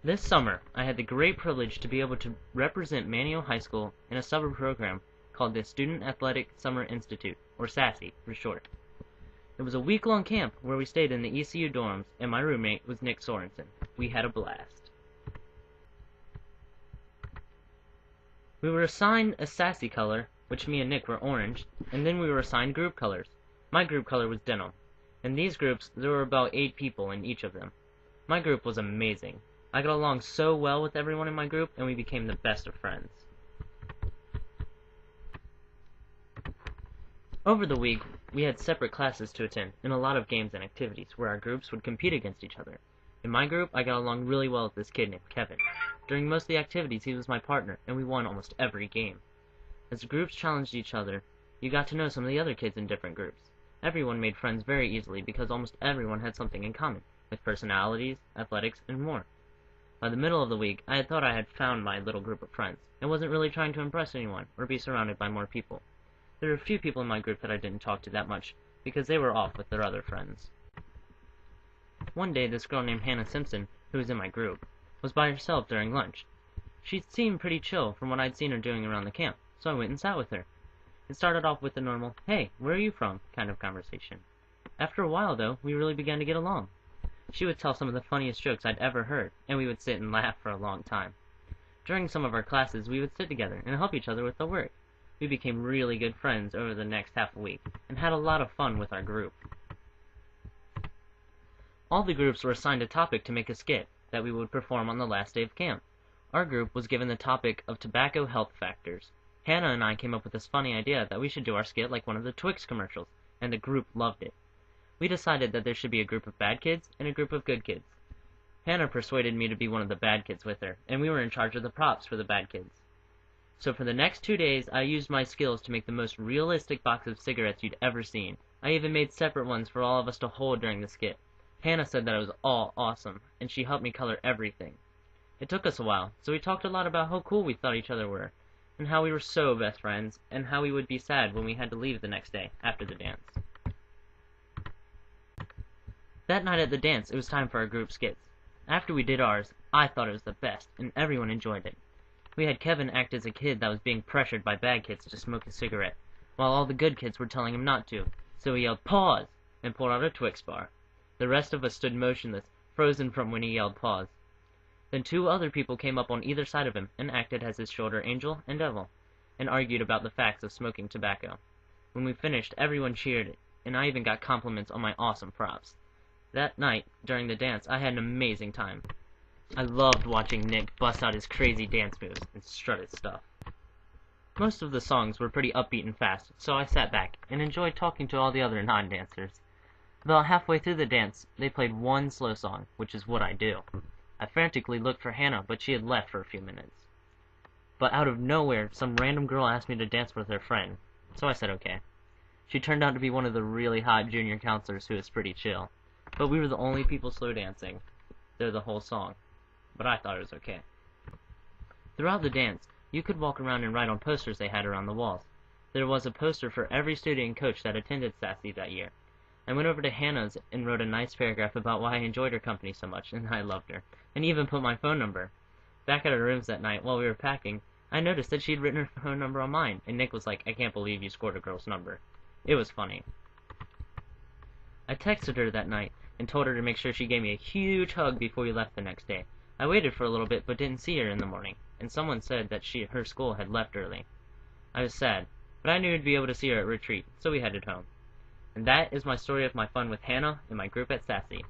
This summer, I had the great privilege to be able to represent Manio High School in a summer program called the Student Athletic Summer Institute, or SASI for short. It was a week-long camp where we stayed in the ECU dorms, and my roommate was Nick Sorensen. We had a blast. We were assigned a SASI color, which me and Nick were orange, and then we were assigned group colors. My group color was denim. In these groups, there were about 8 people in each of them. My group was amazing. I got along so well with everyone in my group, and we became the best of friends. Over the week, we had separate classes to attend, and a lot of games and activities where our groups would compete against each other. In my group, I got along really well with this kid named Kevin. During most of the activities, he was my partner, and we won almost every game. As the groups challenged each other, you got to know some of the other kids in different groups. Everyone made friends very easily because almost everyone had something in common, with personalities, athletics, and more. By the middle of the week, I had thought I had found my little group of friends, and wasn't really trying to impress anyone, or be surrounded by more people. There were a few people in my group that I didn't talk to that much, because they were off with their other friends. One day, this girl named Hannah Simpson, who was in my group, was by herself during lunch. She seemed pretty chill from what I'd seen her doing around the camp, so I went and sat with her. It started off with the normal, "Hey, where are you from?" kind of conversation. After a while, though, we really began to get along. She would tell some of the funniest jokes I'd ever heard, and we would sit and laugh for a long time. During some of our classes, we would sit together and help each other with the work. We became really good friends over the next half a week, and had a lot of fun with our group. All the groups were assigned a topic to make a skit that we would perform on the last day of camp. Our group was given the topic of tobacco health factors. Hannah and I came up with this funny idea that we should do our skit like one of the Twix commercials, and the group loved it. We decided that there should be a group of bad kids and a group of good kids. Hannah persuaded me to be one of the bad kids with her, and we were in charge of the props for the bad kids. So for the next 2 days, I used my skills to make the most realistic box of cigarettes you'd ever seen. I even made separate ones for all of us to hold during the skit. Hannah said that it was all awesome, and she helped me color everything. It took us a while, so we talked a lot about how cool we thought each other were, and how we were so best friends, and how we would be sad when we had to leave the next day, after the dance. That night at the dance, it was time for our group skits. After we did ours, I thought it was the best, and everyone enjoyed it. We had Kevin act as a kid that was being pressured by bad kids to smoke a cigarette, while all the good kids were telling him not to, so he yelled, "Pause!" and pulled out a Twix bar. The rest of us stood motionless, frozen from when he yelled pause. Then 2 other people came up on either side of him and acted as his shoulder angel and devil, and argued about the facts of smoking tobacco. When we finished, everyone cheered, and I even got compliments on my awesome props. That night, during the dance, I had an amazing time. I loved watching Nick bust out his crazy dance moves and strut his stuff. Most of the songs were pretty upbeat and fast, so I sat back and enjoyed talking to all the other non-dancers. About halfway through the dance, they played one slow song, which is what I do. I frantically looked for Hannah, but she had left for a few minutes. But out of nowhere, some random girl asked me to dance with her friend, so I said okay. She turned out to be one of the really hot junior counselors who was pretty chill. But we were the only people slow dancing through the whole song, but I thought it was okay. Throughout the dance, you could walk around and write on posters they had around the walls. There was a poster for every student and coach that attended SASI that year. I went over to Hannah's and wrote a nice paragraph about why I enjoyed her company so much and I loved her, and even put my phone number. Back at our rooms that night, while we were packing, I noticed that she'd written her phone number on mine, and Nick was like, "I can't believe you scored a girl's number." It was funny. I texted her that night and told her to make sure she gave me a huge hug before we left the next day. I waited for a little bit but didn't see her in the morning, and someone said that her school had left early. I was sad, but I knew I'd be able to see her at retreat, so we headed home. And that is my story of my fun with Hannah and my group at SASI.